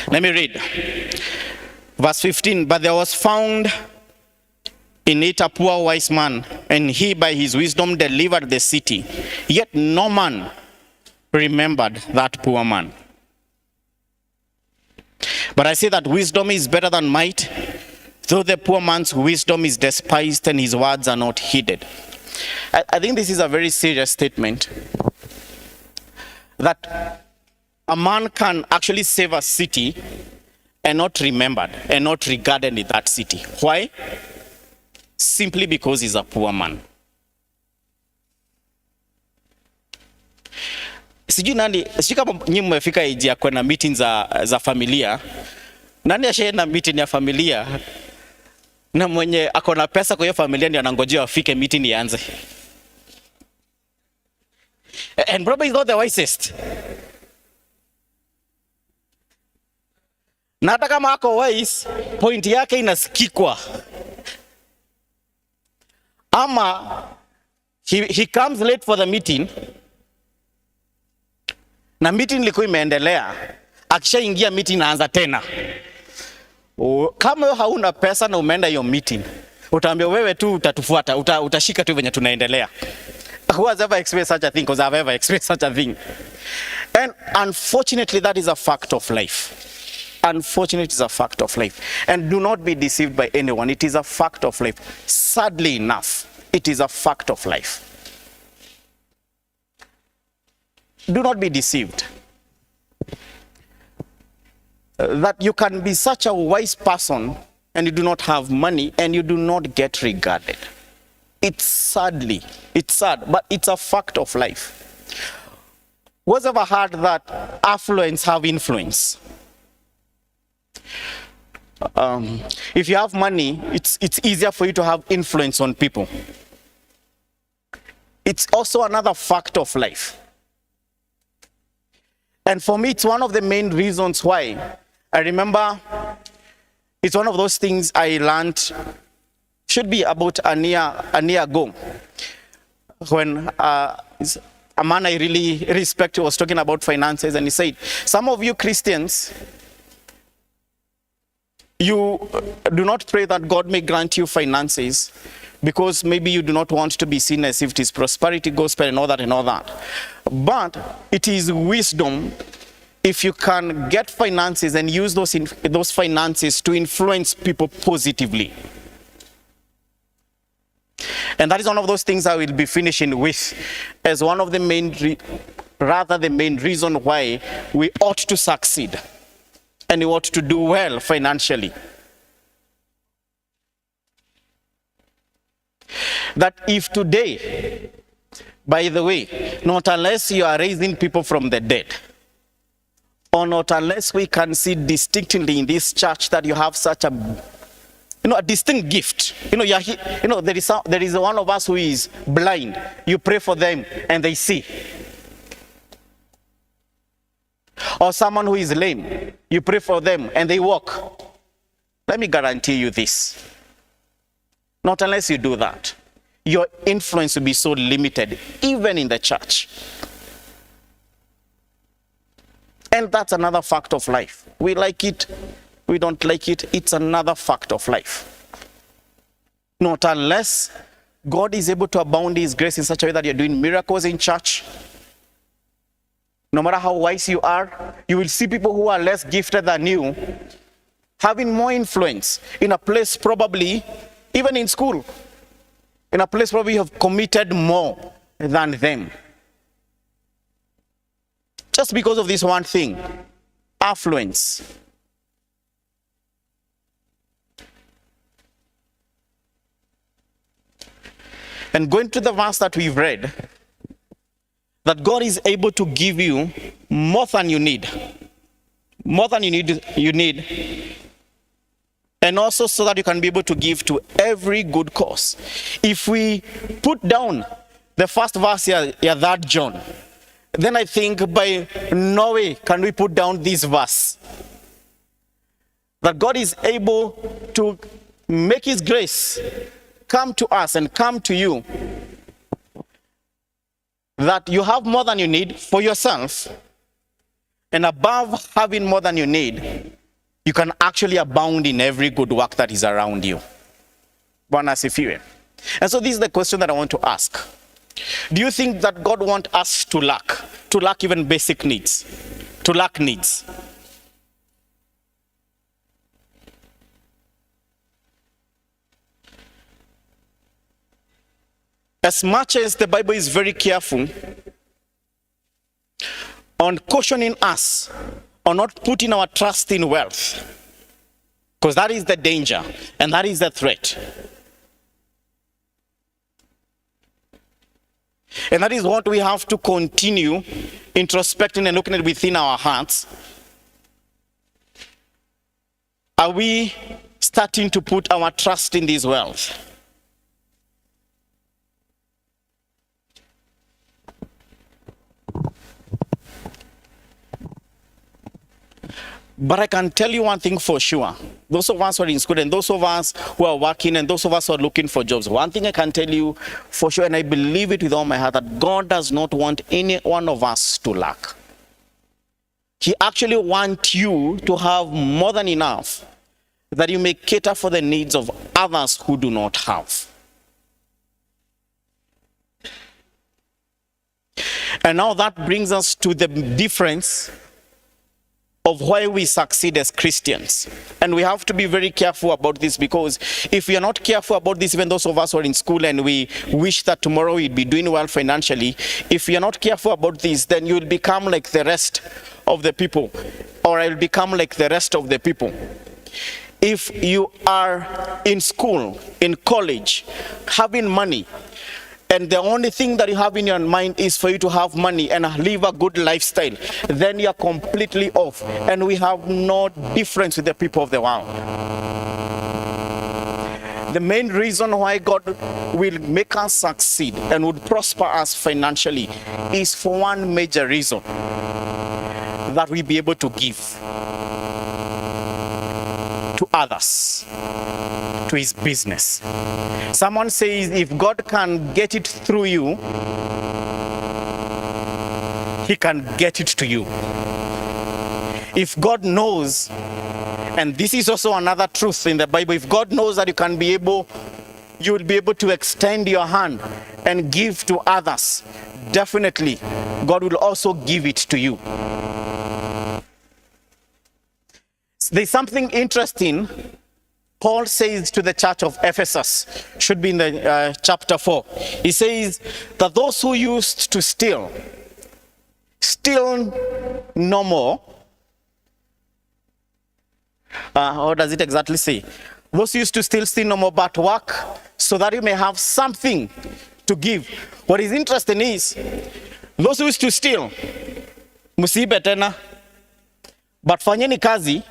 Let me read. Verse 15, but there was found in it a poor wise man, and he by his wisdom delivered the city. Yet no man remembered that poor man. But I say that wisdom is better than might, though the poor man's wisdom is despised and his words are not heeded. I think this is a very serious statement, that a man can actually save a city and not remembered and not regarded in that city. Why? Simply because he's a poor man. Sijui kama nyinyi mmefika age ya kwenda meeting za familia. Nani ashaenda meeting ya familia na mwenye ako na pesa kwa hiyo familia ndiye anangojea afike meeting ianze? And probably is not the wisest. Na hata kama ako wise, point yake inasikikwa. Ama he comes late for the meeting, na meeting liko imeendelea, akishaingia meeting naanza tena. Kama hauna pesa na umeenda hiyo meeting, utaambia wewe tu utatufuata, utashika tu venye tunaendelea. Who has ever experienced such a thing? Because I've ever experienced such a thing. And unfortunately, that is a fact of life. Unfortunately, it is a fact of life. And do not be deceived by anyone. It is a fact of life. Sadly enough, it is a fact of life. Do not be deceived. That you can be such a wise person and you do not have money and you do not get regarded. It's sad, but it's a fact of life. Who's ever heard that affluence have influence? If you have money, it's easier for you to have influence on people. It's also another fact of life. And for me, it's one of the main reasons why. I remember it's one of those things I learned, should be about a year ago, when a man I really respect was talking about finances, and he said, some of you Christians, you do not pray that God may grant you finances because maybe you do not want to be seen as if it is prosperity gospel and all that. But it is wisdom if you can get finances and use those finances to influence people positively. And that is one of those things I will be finishing with as one of the main reason why we ought to succeed and we ought to do well financially. That if today, by the way, not unless you are raising people from the dead, or not unless we can see distinctly in this church that you have such a distinct gift. There is one of us who is blind. You pray for them and they see. Or someone who is lame. You pray for them and they walk. Let me guarantee you this. Not unless you do that, your influence will be so limited, even in the church. And that's another fact of life. We like it, we don't like it, it's another fact of life. Not unless God is able to abound His grace in such a way that you're doing miracles in church. No matter how wise you are, you will see people who are less gifted than you having more influence in a place, probably even in school, in a place where we have committed more than them. Just because of this one thing, affluence. And going to the verse that we've read, that God is able to give you more than you need. More than you need. And also so that you can be able to give to every good cause. If we put down the first verse here, that John, then I think by no way can we put down this verse. That God is able to make His grace come to us and come to you. That you have more than you need for yourself. and above having more than you need, you can actually abound in every good work that is around you. Bwana asifiwe. And so this is the question that I want to ask. Do you think that God wants us to lack even basic needs, to lack needs? As much as the Bible is very careful on cautioning us on not putting our trust in wealth, because that is the danger and that is the threat. And that is what we have to continue introspecting and looking at within our hearts. Are we starting to put our trust in this wealth? But I can tell you one thing for sure. Those of us who are in school and those of us who are working and those of us who are looking for jobs, one thing I can tell you for sure, and I believe it with all my heart, that God does not want any one of us to lack. He actually wants you to have more than enough, that you may cater for the needs of others who do not have. And now that brings us to the difference of why we succeed as Christians. And we have to be very careful about this, because if we are not careful about this, even those of us who are in school and we wish that tomorrow we'd be doing well financially, if we are not careful about this, then you will become like the rest of the people, or I will become like the rest of the people. If you are in school, in college, having money, and the only thing that you have in your mind is for you to have money and live a good lifestyle, then you are completely off. And we have no difference with the people of the world. The main reason why God will make us succeed and would prosper us financially is for one major reason: that we be able to give to others, to his business. Someone says if God can get it through you, he can get it to you. If God knows, and this is also another truth in the Bible, if God knows that you will be able to extend your hand and give to others, definitely God will also give it to you. There's something interesting Paul says to the church of Ephesus, should be in the chapter 4. He says that those who used to steal no more. What does it exactly say? Those who used to steal no more, but work so that you may have something to give. What is interesting is, those who used to steal, musibe tena, but fanyeni kazi,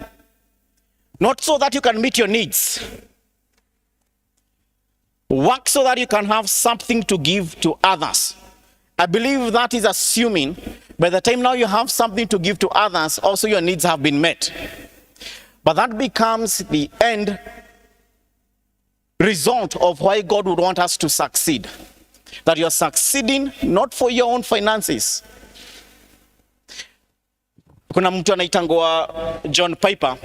not so that you can meet your needs. Work so that you can have something to give to others. I believe that is assuming by the time now you have something to give to others, also your needs have been met. But that becomes the end result of why God would want us to succeed. That you're succeeding not for your own finances. Kuna mtu anaitangwa John Piper.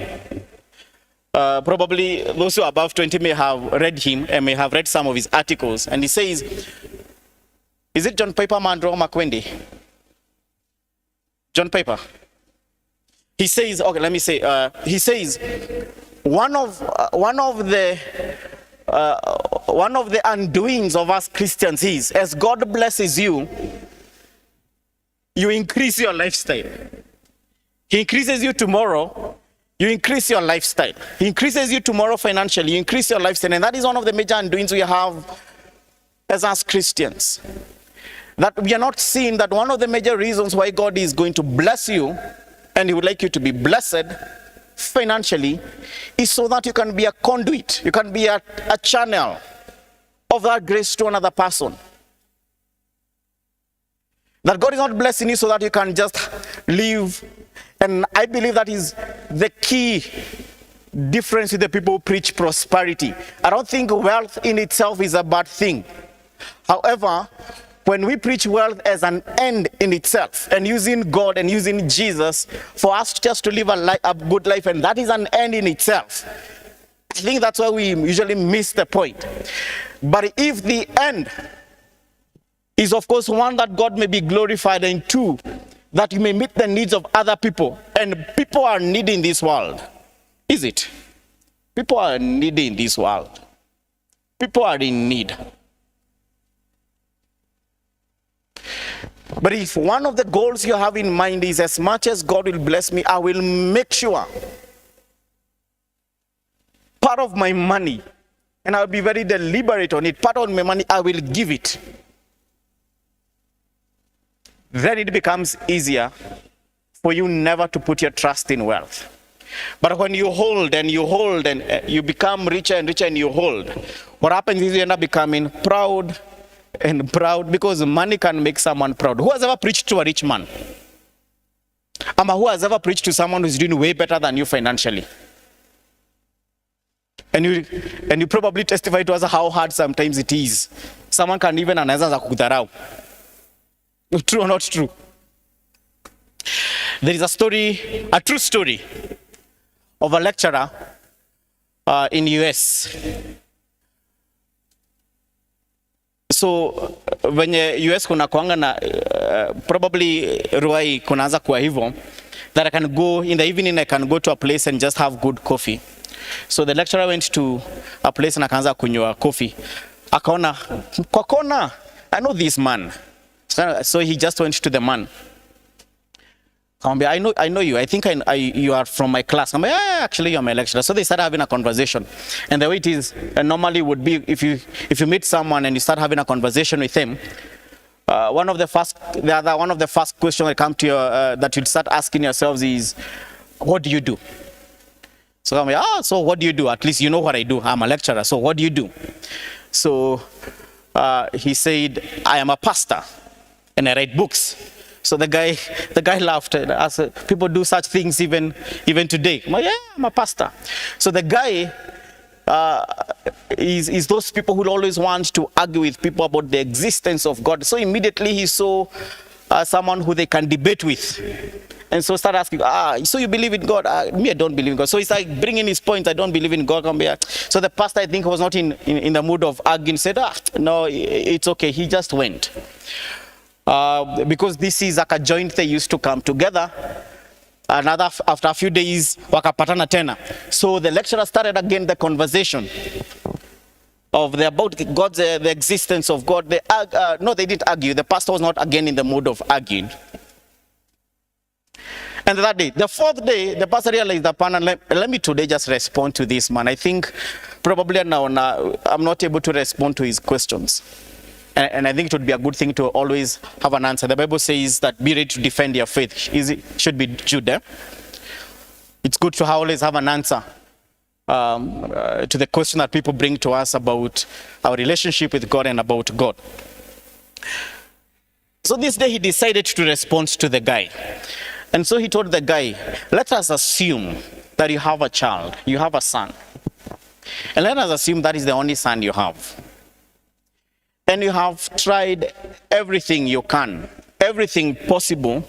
Probably those who are above 20 may have read him and may have read some of his articles. And he says, is it John Piper, Mandro, Makwendi? John Piper. He says, okay, let me say, he says, one of the undoings of us Christians is, as God blesses you, you increase your lifestyle. He increases you tomorrow, you increase your lifestyle. He increases you tomorrow financially, you increase your lifestyle. And that is one of the major undoings we have as us Christians. That we are not seeing that one of the major reasons why God is going to bless you, and he would like you to be blessed financially, is so that you can be a conduit, you can be a channel of that grace to another person. That God is not blessing you so that you can just live. And I believe that is the key difference with the people who preach prosperity. I don't think wealth in itself is a bad thing. However, when we preach wealth as an end in itself and using God and using Jesus for us just to live a good life, and that is an end in itself, I think that's why we usually miss the point. But if the end is, of course, one, that God may be glorified, and two, that you may meet the needs of other people, and people are needing this world, is it? People are needing this world. People are in need. But if one of the goals you have in mind is, as much as God will bless me, I will make sure part of my money, and I'll be very deliberate on it, part of my money I will give it, then it becomes easier for you never to put your trust in wealth. But when you hold and you hold and you become richer and richer and you hold, what happens is you end up becoming proud and proud, because money can make someone proud. Who has ever preached to a rich man? Who has ever preached to someone who's doing way better than you financially? And you probably testify to us how hard sometimes it is. Someone can even anaweza kukudharau. True or not true? There is a story, a true story, of a lecturer in US. So when US kuna kuanga na probably Ruai kunaanza kuwa hivyo, that I can go in the evening, I can go to a place and just have good coffee. So the lecturer went to a place and akaanza kunywa coffee. Akaona kwa kona, I know this man. So he just went to the man. I know you. I think you are from my class. I'm like, yeah, actually, you're my lecturer. So they started having a conversation. And the way it is, normally would be if you meet someone and you start having a conversation with them, one of the first questions that come to you that you'd start asking yourselves is, what do you do? So I'm like, so what do you do? At least you know what I do. I'm a lecturer. So what do you do? So he said, I am a pastor and I write books. So the guy laughed and asked, people do such things even today. I'm like, yeah, I'm a pastor. So the guy is those people who always want to argue with people about the existence of God. So immediately he saw someone who they can debate with. And so started asking, so you believe in God? Me, I don't believe in God. So he's like bringing his point, I don't believe in God. So the pastor, I think, was not in the mood of arguing, said, no, it's okay. He just went. Because this is like a joint, they used to come together. After a few days, wakapatana tena. So the lecturer started again the conversation about God's the existence of God. No, they didn't argue. The pastor was not again in the mood of arguing. And that day, the fourth day, the pastor realized that, let me today just respond to this man. I think probably now I'm not able to respond to his questions. And I think it would be a good thing to always have an answer. The Bible says that be ready to defend your faith. It should be Jude. It's good to always have an answer to the question that people bring to us about our relationship with God and about God. So this day he decided to respond to the guy. And so he told the guy, let us assume that you have a child, you have a son. And let us assume that is the only son you have. And you have tried everything you can, everything possible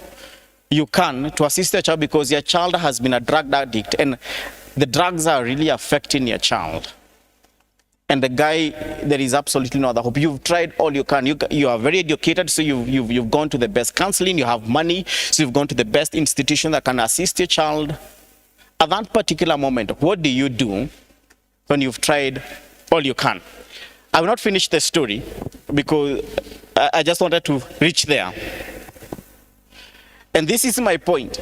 you can to assist your child, because your child has been a drug addict and the drugs are really affecting your child. And the guy, there is absolutely no other hope. You've tried all you can. You are very educated, so you've gone to the best counseling. You have money, so you've gone to the best institution that can assist your child. At that particular moment, what do you do when you've tried all you can? I will not finish the story because I just wanted to reach there. And this is my point.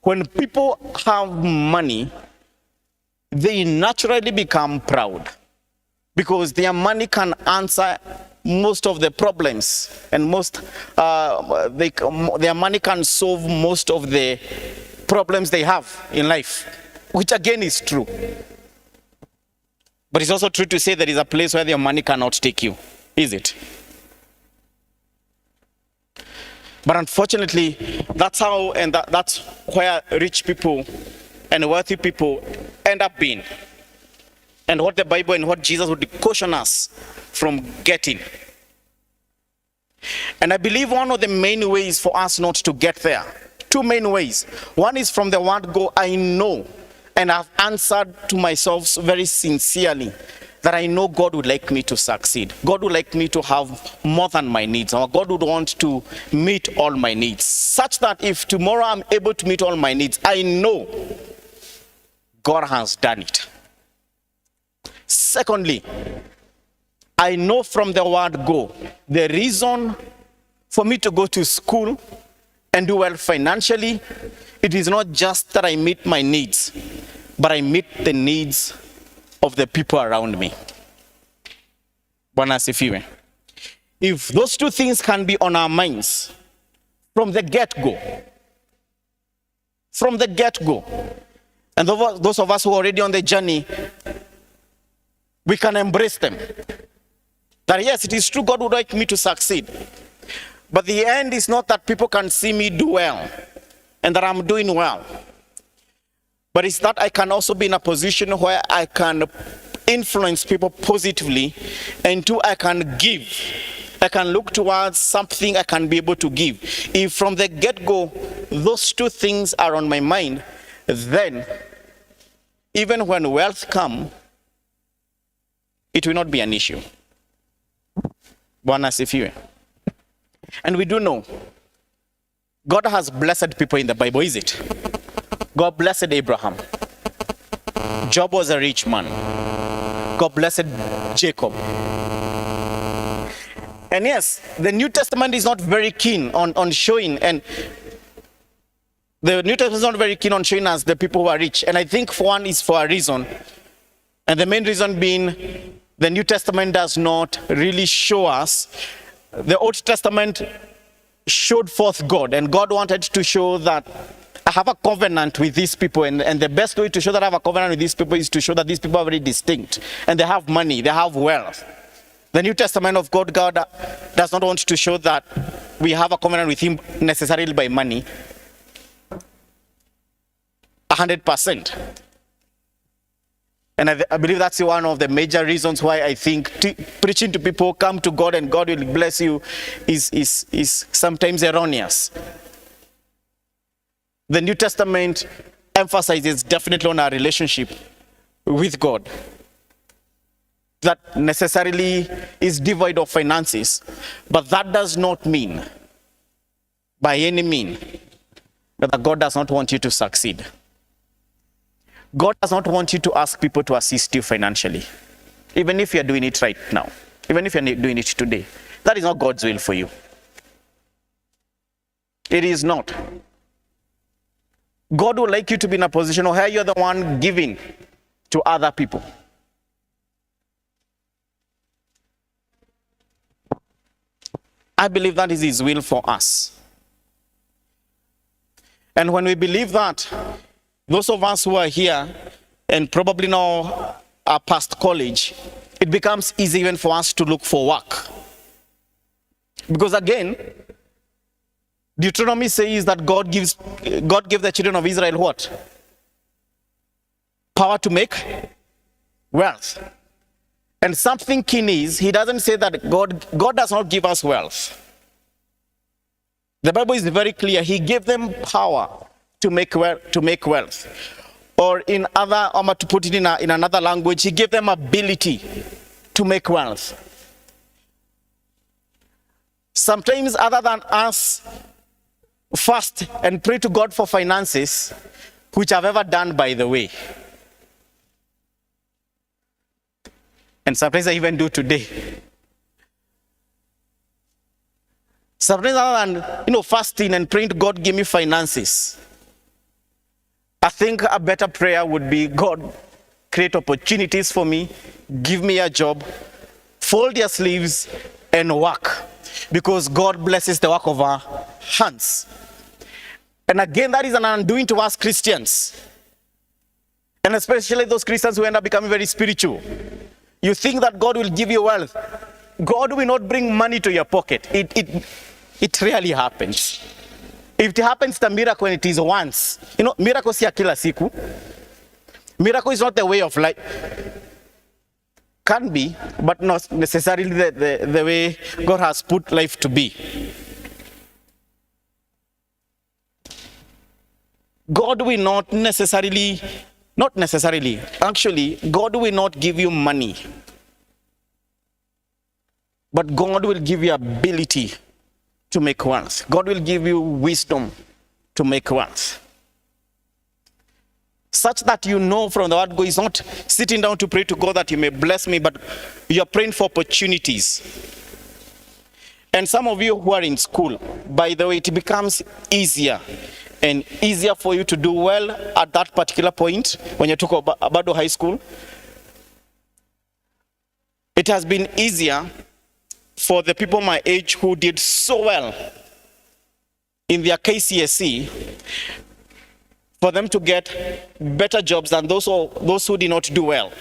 When people have money, they naturally become proud because their money can answer most of the problems, and their money can solve most of the problems they have in life, which again is true. But it's also true to say there is a place where your money cannot take you, is it? But unfortunately, that's how, and that's where rich people and wealthy people end up being. And what the Bible and what Jesus would caution us from getting. And I believe one of the main ways for us not to get there, two main ways. One is from the word go, I know, and I've answered to myself very sincerely that I know God would like me to succeed. God would like me to have more than my needs, or God would want to meet all my needs, such that if tomorrow I'm able to meet all my needs, I know God has done it. Secondly, I know from the word go, the reason for me to go to school and do well financially, it is not just that I meet my needs, but I meet the needs of the people around me. Bwana asifiwe. If those two things can be on our minds from the get-go, and those of us who are already on the journey, we can embrace them. That yes, it is true, God would like me to succeed. But the end is not that people can see me do well and that I'm doing well. But it's that I can also be in a position where I can influence people positively, and two, I can give. I can look towards something I can be able to give. If from the get-go, those two things are on my mind, then even when wealth comes, it will not be an issue. Bwana asifiwe. And we do know God has blessed people in the Bible, is it? God blessed Abraham. Job was a rich man. God blessed Jacob. And yes, the New Testament is not very keen on showing, and the New Testament is not very keen on showing us the people who are rich. And I think for one is for a reason. And the main reason being the New Testament does not really show us. The Old Testament showed forth God, and God wanted to show that I have a covenant with these people, and the best way to show that I have a covenant with these people is to show that these people are very distinct, and they have money, they have wealth. The New Testament of God does not want to show that we have a covenant with him necessarily by money, 100%. And I believe that's one of the major reasons why I think preaching to people, come to God and God will bless you, is sometimes erroneous. The New Testament emphasizes definitely on our relationship with God. That necessarily is devoid of finances, but that does not mean, by any means, that God does not want you to succeed. God does not want you to ask people to assist you financially, even if you're doing it right now, even if you're doing it today. That is not God's will for you. It is not. God would like you to be in a position where you're the one giving to other people. I believe that is his will for us. And when we believe that, those of us who are here and probably now are past college, it becomes easy even for us to look for work. Because again, Deuteronomy says that God gave the children of Israel what? Power to make wealth. And something keen is, he doesn't say that God does not give us wealth. The Bible is very clear. He gave them power to make wealth. Or to put it in another language, he gave them ability to make wealth. Sometimes other than us fast and pray to God for finances, which I've ever done, by the way, and sometimes I even do today. Sometimes other than fasting and praying to God, give me finances, I think a better prayer would be, God, create opportunities for me, give me a job, fold your sleeves and work, because God blesses the work of our hands. And again, that is an undoing to us Christians, and especially those Christians who end up becoming very spiritual. You think that God will give you wealth. God will not bring money to your pocket. It rarely happens. If it happens, the miracle, when it is once. Miracle si kila siku. Miracle is not the way of life. can be, but not necessarily the way God has put life to be. God will not necessarily, actually, God will not give you money, but God will give you ability to make ones. God will give you wisdom to make ones. Such that you know from the word God is not sitting down to pray to God that you may bless me, but you are praying for opportunities. And some of you who are in school, by the way, it becomes easier and easier for you to do well at that particular point when you talk about high school. It has been easier for the people my age who did so well in their KCSE for them to get better jobs than those who did not do well.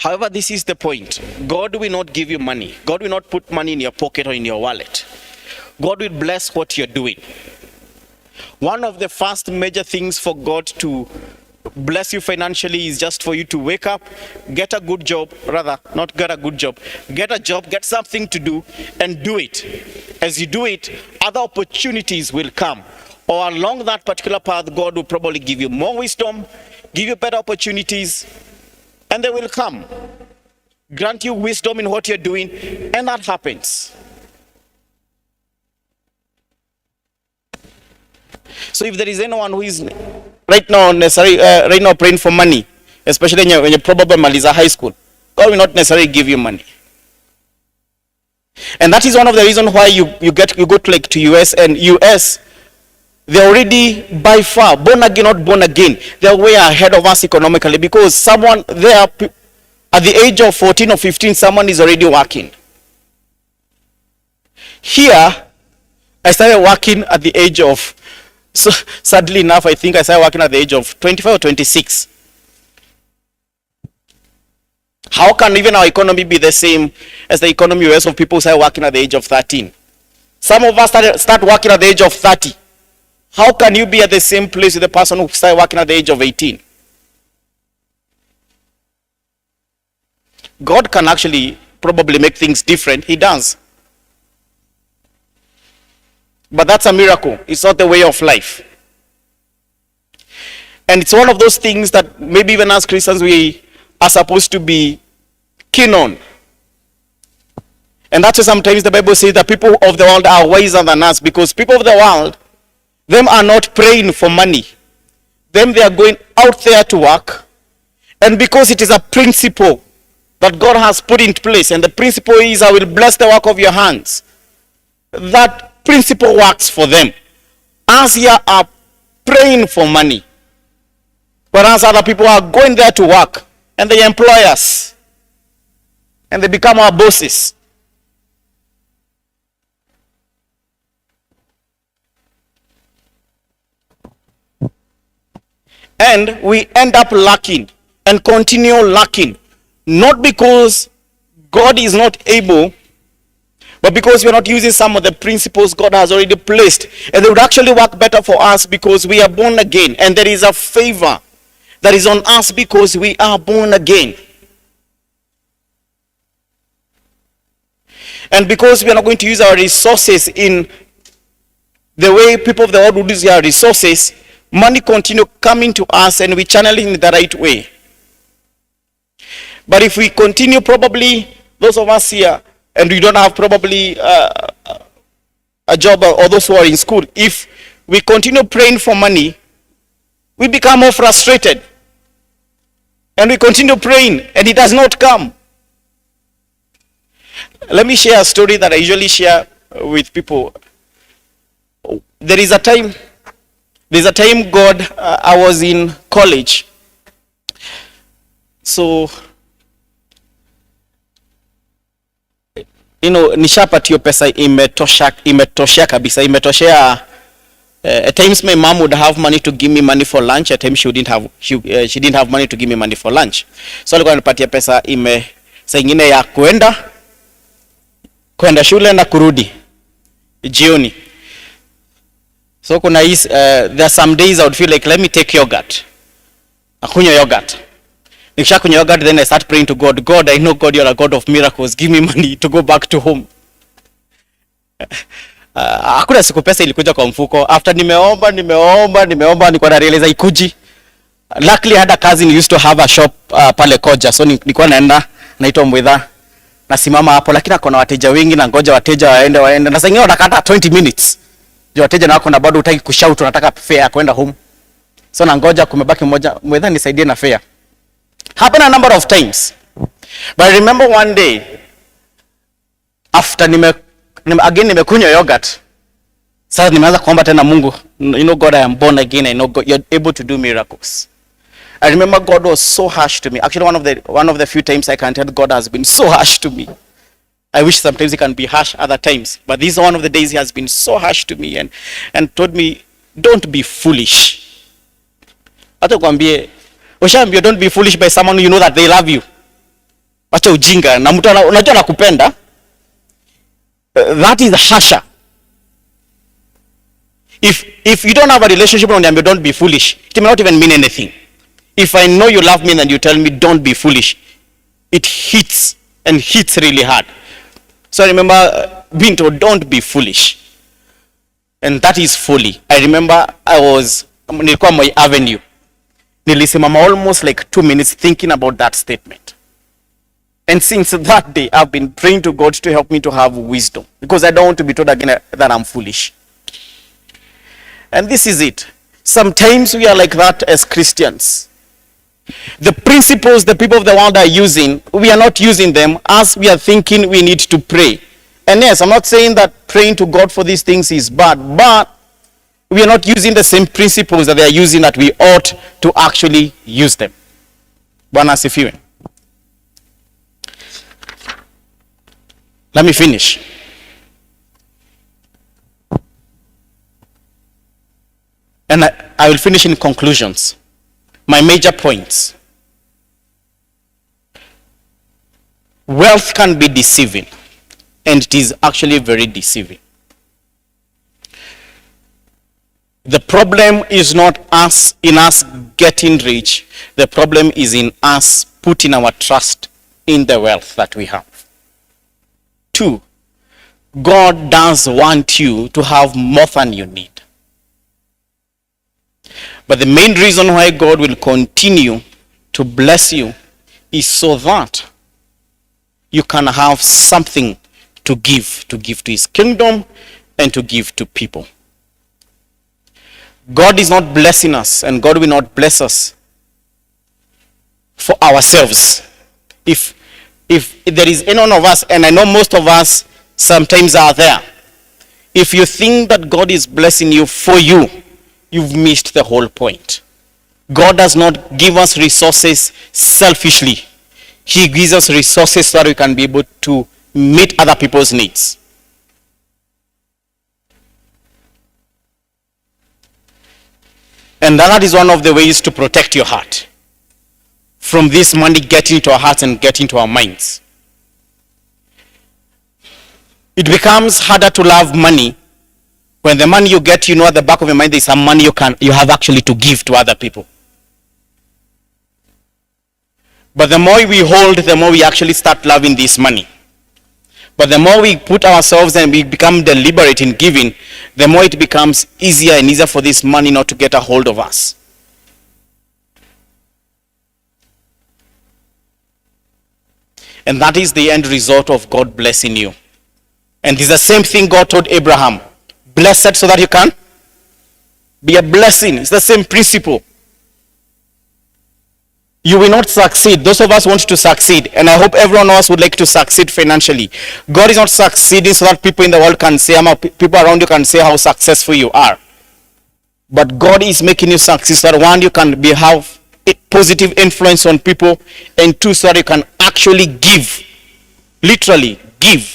However, this is the point. God will not give you money. God will not put money in your pocket or in your wallet. God will bless what you're doing. One of the first major things for God to bless you financially is just for you to wake up, get a good job, rather, not get a good job, get a job, get something to do, and do it. As you do it, other opportunities will come. Or along that particular path, God will probably give you more wisdom, give you better opportunities, and they will come. Grant you wisdom in what you're doing, and that happens. So if there is anyone who is right now praying for money, especially when you probably maliza high school, God will not necessarily give you money. And that is one of the reasons why you go to US, and US, they're already by far born again, not born again. They're way ahead of us economically, because someone there at the age of 14 or 15, someone is already working. Here, I started working at the age of, so sadly enough, I think I started working at the age of 25 or 26. How can even our economy be the same as the economy of people who started working at the age of 13? Some of us start working at the age of 30. How can you be at the same place with the person who started working at the age of 18? God can actually probably make things different. He does. But that's a miracle. It's not the way of life. And it's one of those things that maybe even as Christians we are supposed to be keen on. And that's why sometimes the Bible says that people of the world are wiser than us, because people of the world, them are not praying for money. Them, they are going out there to work. And because it is a principle that God has put in place, and the principle is, I will bless the work of your hands, that principle works for them. Us here are praying for money, whereas other people are going there to work, and they employ us, and they become our bosses. And we end up lacking and continue lacking, not because God is not able, but because we are not using some of the principles God has already placed. And they would actually work better for us because we are born again. And there is a favor that is on us because we are born again. And because we are not going to use our resources in the way people of the world would use their resources, money continue coming to us and we channel it in the right way. But if we continue, probably those of us here, and we don't have probably a job, or those who are in school, if we continue praying for money, we become more frustrated. And we continue praying and it does not come. Let me share a story that I usually share with people. There's a time God, I was in college. So, nishapatio pesa imetoshea kabisa, imetoshea. At times my mom would have money to give me money for lunch. At times she didn't have money to give me money for lunch. So alikuwa anipatia pesa saa ingine ya kwenda shule na kurudi jioni. So there are some days I would feel like, let me take yogurt. Akunywa yogurt. Nikishakunywa yogurt, then I start praying to God. God, I know God, you're a God of miracles. Give me money to go back to home. Hakuna siku pesa ilikuja kwa mfuko. After nimeomba, nilikuwa na realize ikuji. Luckily I had a cousin who used to have a shop pale Koja. So nilikuwa naenda, naitwa Mwitha. Nasimama hapo, lakini akona wateja wengi na ngoja wateja waende. Na saa ingine wanakata 20 minutes. Ndio wateja na wako na bado hutaki kushout, unataka fare ya kwenda home. So na ngoja kumebaki mmoja, Mwitha nisaidie na fare. Happened a number of times. But I remember one day, after nimekunywa yogurt, sasa nimeanza kuomba tena Mungu. You know God, I am born again. I know God, you're able to do miracles. I remember God was so harsh to me. Actually, one of the few times I can tell God has been so harsh to me. I wish sometimes he can be harsh other times. But this is one of the days he has been so harsh to me and told me, don't be foolish. Hata kuambie, ushaambia don't be foolish by someone you know that they love you. Acha ujinga na mtu unajua anakupenda. That is harsher. If you don't have a relationship and you don't be foolish, it may not even mean anything. If I know you love me and you tell me don't be foolish, it hits and hits really hard. So I remember being told don't be foolish. And that is folly. I remember nilikuwa Moi Avenue. Nilisimama almost like 2 minutes thinking about that statement. And since that day, I've been praying to God to help me to have wisdom. Because I don't want to be told again that I'm foolish. And this is it. Sometimes we are like that as Christians. The principles the people of the world are using, we are not using them as we are thinking we need to pray. And yes, I'm not saying that praying to God for these things is bad, but we are not using the same principles that they are using that we ought to actually use them. Bwana asifiwe. Let me finish. And I will finish in conclusions. My major points. Wealth can be deceiving, and it is actually very deceiving. The problem is not us getting rich. The problem is in us putting our trust in the wealth that we have. 2, God does want you to have more than you need. But the main reason why God will continue to bless you is so that you can have something to give to his kingdom and to give to people. God is not blessing us, and God will not bless us for ourselves. If there is any one of us, and I know most of us sometimes are there, if you think that God is blessing you for you, you've missed the whole point. God does not give us resources selfishly. He gives us resources so that we can be able to meet other people's needs. And that is one of the ways to protect your heart from this money getting into our hearts and getting into our minds. It becomes harder to love money when the money you get, you know at the back of your mind there's some money you have actually to give to other people. But the more we hold, the more we actually start loving this money. But the more we put ourselves and we become deliberate in giving, the more it becomes easier and easier for this money not to get a hold of us. And that is the end result of God blessing you. And it's the same thing God told Abraham. Blessed so that you can be a blessing. It's the same principle. You will not succeed. Those of us want to succeed. And I hope everyone else would like to succeed financially. God is not succeeding so that people in the world can say, people around you can say how successful you are. But God is making you succeed so that 1, you can have a positive influence on people. And 2, so that you can actually give. Literally give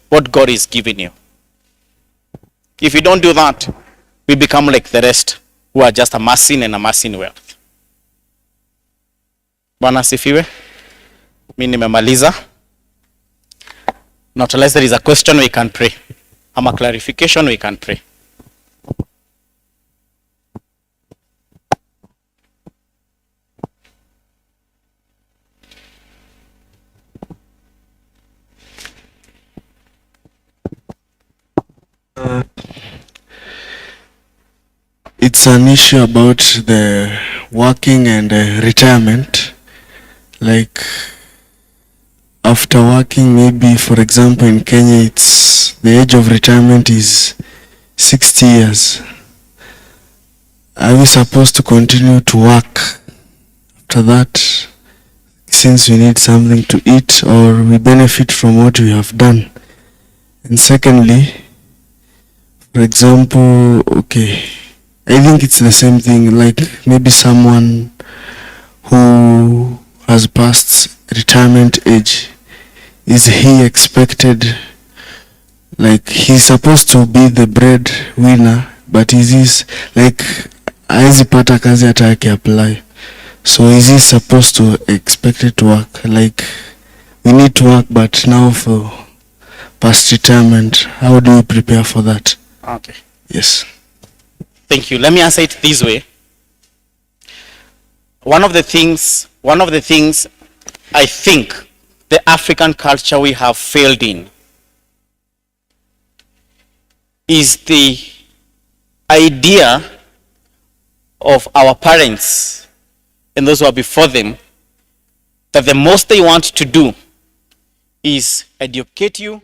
what God is giving you. If you don't do that, we become like the rest who are just amassing and amassing wealth. Bwana asifiwe. Mimi nimemaliza. Not unless there is a question we can pray. Ama clarification we can pray. It's an issue about the working and retirement. Like after working, maybe for example in Kenya, it's the age of retirement is 60 years. Are we supposed to continue to work after that, since we need something to eat, or we benefit from what we have done? And secondly, for example, okay, I think it's the same thing, like maybe someone who has passed retirement age, is he expected, like he's supposed to be the breadwinner, but is he like haezi pata kazi hata akiapply, so is he supposed to expected to work? Like we need to work, but now for past retirement, how do we prepare for that? Okay. Yes. Thank you. Let me answer it this way. One of the things I think the African culture we have failed in is the idea of our parents and those who are before them, that the most they want to do is educate you,